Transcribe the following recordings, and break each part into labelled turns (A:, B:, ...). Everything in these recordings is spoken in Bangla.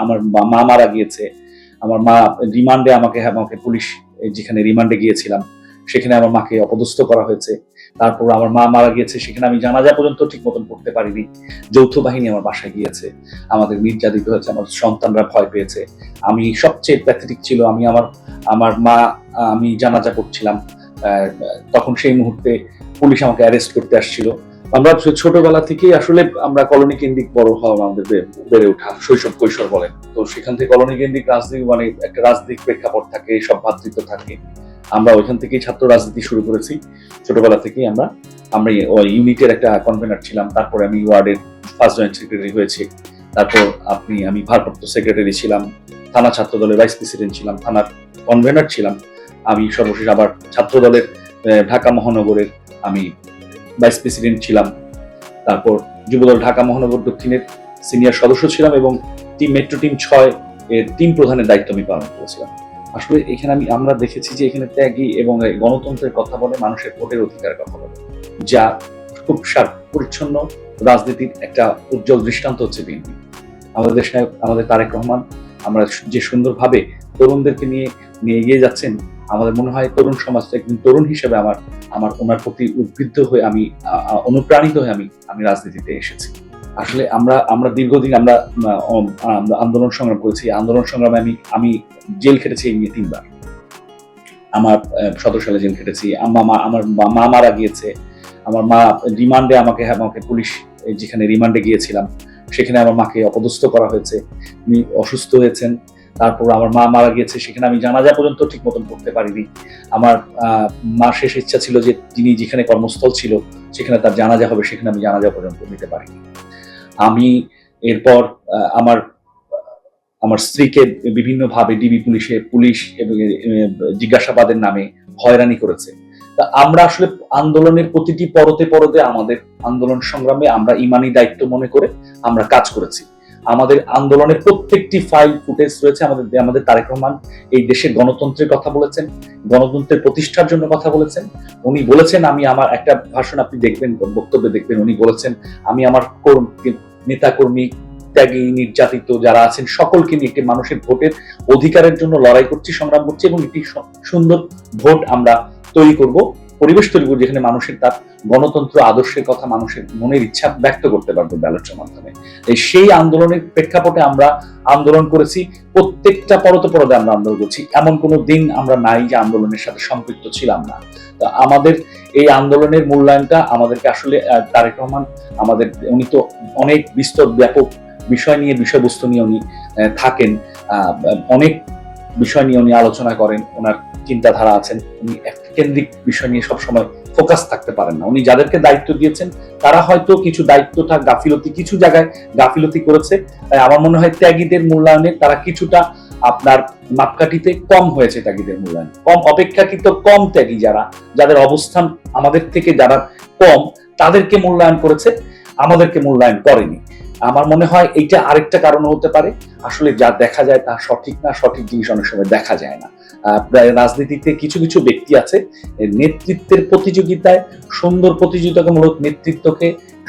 A: আমার মা মারা গিয়েছে। আমার মা রিমান্ডে আমাকে পুলিশ যেখানে রিমান্ডে গিয়েছিলাম সেখানে আমার মাকে অপদস্থ করা হয়েছে। তারপর আমার মা মারা গিয়েছে, সেখানে আমি জানাজা পর্যন্ত ঠিক মতন পড়তে পারিনি। যৌথ বাহিনী আমার বাসায় গিয়েছে, আমাদের নির্যাতিত হয়েছে, আমার সন্তানরা ভয় পেয়েছে। আমি সবচেয়ে প্যাথেটিক ছিল, আমার মা, আমি জানাজা পড়ছিলাম, তখন সেই মুহূর্তে পুলিশ আমাকে অ্যারেস্ট করতে আসছিল। আমরা ছোটবেলা থেকেই আসলে আমরা কলোনি কেন্দ্রিক বড় হওয়া, আমাদের বেড়ে ওঠা, শৈশব কৈশোর বলেন, তো সেখান থেকে কলোনি কেন্দ্রিক রাজনীতি মানে একটা রাজনৈতিক প্রেক্ষাপট থাকে, সব ভ্রাতৃত্ব থাকে। আমরা ওইখান থেকেই ছাত্র রাজনীতি শুরু করেছি। ছোটবেলা থেকেই আমরা ইউনিটের একটা কনভেনার ছিলাম, তারপরে আমি ওয়ার্ডের ফার্স্ট জয়েন্ট সেক্রেটারি হয়েছি, তারপর আমি ভারপ্রাপ্ত সেক্রেটারি ছিলাম, থানা ছাত্র দলের ভাইস প্রেসিডেন্ট ছিলাম, থানার কনভেনার ছিলাম। আমি সর্বশেষ আবার ছাত্র দলের ঢাকা মহানগরের আমি ভাইস প্রেসিডেন্ট ছিলাম। তারপর যুবদল ঢাকা মহানগর দক্ষিণের সিনিয়র সদস্য ছিলাম এবং মেট্রো টিম 6 এর টিম প্রধানের দায়িত্ব আমি পালন করেছিলাম। আসলে এখানে আমরা দেখেছি যে এখানে ত্যাগী এবং গণতন্ত্রের কথা বলে, মানুষের ভোটের অধিকারের কথা বলে, যা খুব পরিচ্ছন্ন রাজনীতির একটা উজ্জ্বল দৃষ্টান্ত হচ্ছে বিএনপি। আমাদের দেশ নায়ক আমাদের তারেক রহমান আমরা যে সুন্দরভাবে তরুণদেরকে নিয়ে এগিয়ে যাচ্ছেন, আমাদের মনে হয় তরুণ সমাজ, একদিন তরুণ হিসেবে আমার ওনার প্রতি উদ্বুদ্ধ হয়ে আমি অনুপ্রাণিত হয়ে আমি রাজনীতিতে এসেছি। আসলে আমরা দীর্ঘদিন আমরা আন্দোলন সংগ্রাম করেছি। আন্দোলন সংগ্রামে আমি জেল খেটেছি এই নিয়ে 3 বার। আমার 17 সালে জেল খেটেছি। আমার মা মারা গিয়েছে, আমার মা রিমান্ডে আমাকে পুলিশ যেখানে রিমান্ডে গিয়েছিলাম সেখানে আমার মাকে অপদস্থ করা হয়েছে, উনি অসুস্থ হয়েছেন। তারপর আমার মা মারা গিয়েছে, সেখানে আমি জানাজা পর্যন্ত ঠিক মতন পড়তে পারিনি। আমার মার শেষ ইচ্ছা ছিল যে যিনি যেখানে কর্মস্থল ছিল সেখানে তার জানাজা হবে, সেখানে আমি জানাজা পর্যন্ত নিতে পারিনি। আমি এরপর আমার স্ত্রীকে বিভিন্নভাবে ডিবি পুলিশ এবং জিজ্ঞাসাবাদের নামে হয়রানি করেছে। তা আমরা আসলে আন্দোলনের প্রতিটি পরতে আমাদের আন্দোলন সংগ্রামে আমরা ইমানি দায়িত্ব মনে করে আমরা কাজ করেছি। আমাদের আন্দোলনের প্রত্যেকটি ফাইল ফুটেজ রয়েছে। আমাদের তারেক রহমান এই দেশে গণতন্ত্রের কথা বলেছেন, গণতন্ত্রের প্রতিষ্ঠার জন্য কথা বলেছেন। উনি বলেছেন, আমি আমার একটা ভাষণ আপনি দেখবেন, বক্তব্যে দেখবেন, উনি বলেছেন আমি আমার নেতা কর্মী, ত্যাগী, নির্যাতিত যারা আছেন সকলকে নিয়ে একটি মানুষের ভোটের অধিকারের জন্য লড়াই করছি, সংগ্রাম করছি এবং একটি সুন্দর ভোট আমরা তৈরি করব, পরিবেশ তৈরি করব যেখানে মানুষের তার গণতন্ত্র আদর্শের কথা, মানুষের মনের ইচ্ছা ব্যক্ত করতে পারবে ব্যালটের মাধ্যমে। সেই আন্দোলনের প্রেক্ষাপটে আমরা আন্দোলন করেছি, প্রত্যেকটা পরতে আমরা আন্দোলন করছি। এমন কোনো দিন আমরা নাই যে আন্দোলনের সাথে সম্পৃক্ত ছিলাম না। তো আমাদের এই আন্দোলনের মূল্যায়নটা আমাদেরকে আসলে তারেক রহমান উনি তো অনেক বিস্তর ব্যাপক বিষয়বস্তু নিয়ে উনি থাকেন, অনেক বিষয় নিয়ে উনি আলোচনা করেন, ওনার চিন্তাধারা আছেন, উনি একটা কেন্দ্রিক বিষয় নিয়ে সবসময় ফোকাস থাকতে পারেন না। উনি যাদেরকে দায়িত্ব দিয়েছেন তারা হয়তো কিছু দায়িত্বটা কিছু জায়গায় গাফিলতি করেছে। তাই আমার মনে হয় ত্যাগীদের মূল্যায়নে তারা কিছুটা আপনার মাপকাঠিতে কম হয়েছে। ত্যাগীদের মূল্যায়ন কম, অপেক্ষাকৃত কম ত্যাগী যাদের অবস্থান আমাদের থেকে যারা কম, তাদেরকে মূল্যায়ন করেছে, আমাদেরকে মূল্যায়ন করেনি। আমার মনে হয় এইটা আরেকটা কারণ হতে পারে। আসলে যা দেখা যায় তা সঠিক না, সঠিক জিনিস অনেক সময় দেখা যায় না। রাজনীতিতে কিছু ব্যক্তি আছে নেতৃত্বের প্রতিযোগিতায়, সুন্দর প্রতিযোগিতামূলক নেতৃত্বকে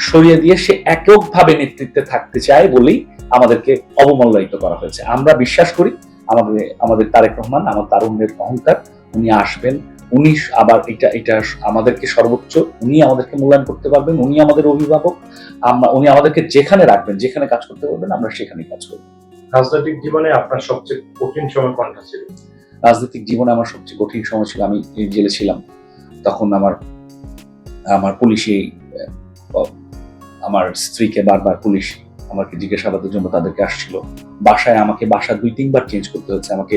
A: সরিয়ে দিয়ে সে এককভাবে নেতৃত্বে থাকতে চায় বলেই আমাদেরকে অবমূল্যায়িত করা হয়েছে। আমরা বিশ্বাস করি আমাদের তারেক রহমান, আমার তারুণ্যের অহংকার, উনি আসবেন, উনি আবার এটা আমাদেরকে সর্বোচ্চ, উনি আমাদেরকে মূল্যায়ন করতে পারবেন, উনি আমাদের অভিভাবক, উনি আমাদেরকে যেখানে রাখবেন, যেখানে কাজ করতে পারবেন, আমরা সেখানেই কাজ করব।
B: রাজনৈতিক জীবনে আপনার সবচেয়ে কঠিন সময় কোনটা ছিল?
A: রাজনৈতিক জীবনে আমার সবচেয়ে কঠিন সময় ছিল, আমি জেলে ছিলাম তখন। আমার পুলিশে আমার স্ত্রীকে বারবার পুলিশ আমাকে জিজ্ঞাসাবাদের জন্য তাদেরকে আসছিল। আমাকে বাসা 2-3 বার চেঞ্জ করতে হয়েছে। আমাকে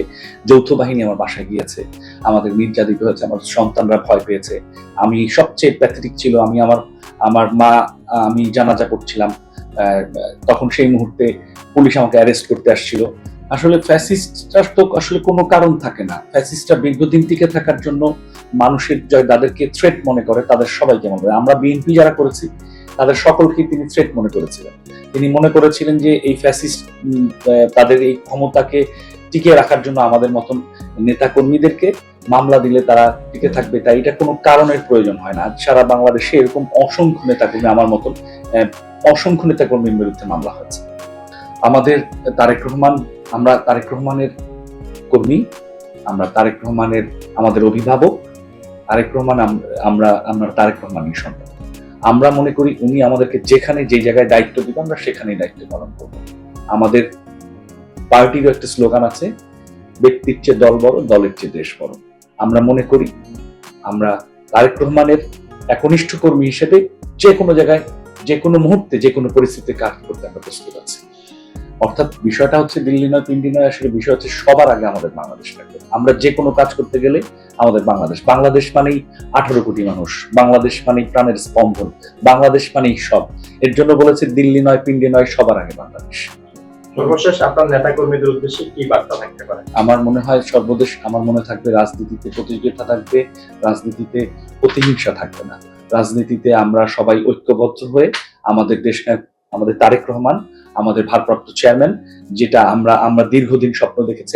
A: যৌথ বাহিনী আমার বাসায় গিয়েছে, আমাদের নির্যাতিত হয়েছে, আমার সন্তানরা ভয় পেয়েছে। আমি সবচেয়ে প্যাথেটিক ছিল, আমার মা, আমি জানাজা পড়ছিলাম, তখন সেই মুহূর্তে পুলিশ আমাকে অ্যারেস্ট করতে আসছিল। আসলে ফ্যাসিস্টরা তো আসলে কোনো কারণ থাকে না। ফ্যাসিস্টরা দীর্ঘদিন টিকে থাকার জন্য মানুষের যাদেরকে থ্রেট মনে করে তাদের সবাইকে মনে করে। আমরা বিএনপি যারা করেছি তাদের সকলকে তিনি থ্রেট মনে করেছিলেন। তিনি মনে করেছিলেন যে এই ফ্যাসিস্ট তাদের এই ক্ষমতাকে টিকিয়ে রাখার জন্য আমাদের মতন নেতা কর্মীদেরকে মামলা দিলে তারা টিকে থাকবে, তাই এটা কোনো কারণের প্রয়োজন হয় না। সারা বাংলাদেশে এরকম অসংখ্য নেতাকর্মী, আমার মতন অসংখ্য নেতাকর্মীর বিরুদ্ধে মামলা হয়েছে। আমাদের তারেক রহমান, আমরা তারেক রহমানের কর্মী, আমরা তারেক রহমানের আমাদের অভিভাবক, তারেক রহমান আমরা আমরা তারেক রহমানের সন্তান। আমরা মনে করি উনি আমাদেরকে যেখানে যে জায়গায় দায়িত্ব দিবেন আমরা সেখানেই দায়িত্ব পালন করব। আমাদের পার্টিরও একটা স্লোগান আছে, ব্যক্তির চেয়ে দল বড়, দলের চেয়ে দেশ বড়। আমরা মনে করি আমরা তারেক রহমানের একনিষ্ঠ কর্মী হিসেবে যে কোনো জায়গায়, যে কোনো মুহূর্তে, যে কোনো পরিস্থিতিতে কাজ করতে আমরা প্রস্তুত আছি। অর্থাৎ বিষয়টা হচ্ছে দিল্লি নয় পিন্ডি নয়, আসলে বিষয় হচ্ছে সবার আগে আমাদের বাংলাদেশ থাকবে। আমরা যে কোনো কাজ করতে গেলে আমাদের বাংলাদেশ, বাংলাদেশ মানেই 18 কোটি মানুষ, বাংলাদেশ মানেই প্রাণের স্পন্দন, বাংলাদেশ মানেই সব। এর জন্য বলেছে দিল্লি নয় পিন্ডি নয়, সবার আগে বাংলাদেশ।
B: সর্বশেষ আপনার নেতা কর্মীদের উদ্দেশ্যে কি বার্তা থাকতে পারে?
A: আমার মনে হয় সর্বদেশ, আমার মনে থাকবে রাজনীতিতে প্রতিযোগিতা থাকবে, রাজনীতিতে প্রতিহিংসা থাকবে না। রাজনীতিতে আমরা সবাই ঐক্যবদ্ধ হয়ে আমাদের দেশ, আমাদের তারেক রহমান আমাদের ভারপ্রাপ্ত চেয়ারম্যান, যেটা আমরা দীর্ঘদিন স্বপ্ন দেখেছে,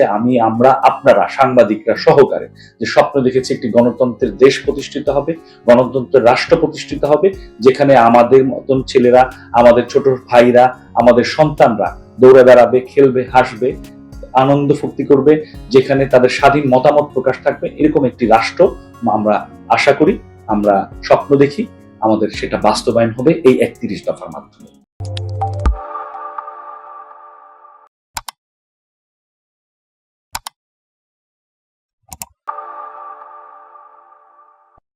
A: আমরা আপনারা সাংবাদিকরা সহকারে যে স্বপ্ন দেখেছি, একটি গণতন্ত্রের দেশ প্রতিষ্ঠিত হবে, গণতন্ত্রের রাষ্ট্র প্রতিষ্ঠিত হবে, যেখানে আমাদের মতন ছেলেরা, আমাদের ছোট ভাইরা, আমাদের সন্তানরা দৌড়ে বেড়াবে, খেলবে, হাসবে, আনন্দ ফুর্তি করবে, যেখানে তাদের স্বাধীন মতামত প্রকাশ থাকবে। এরকম একটি রাষ্ট্র আমরা আশা করি, আমরা স্বপ্ন দেখি, আমাদের সেটা বাস্তবায়ন হবে এই 31 দফার মাধ্যমে।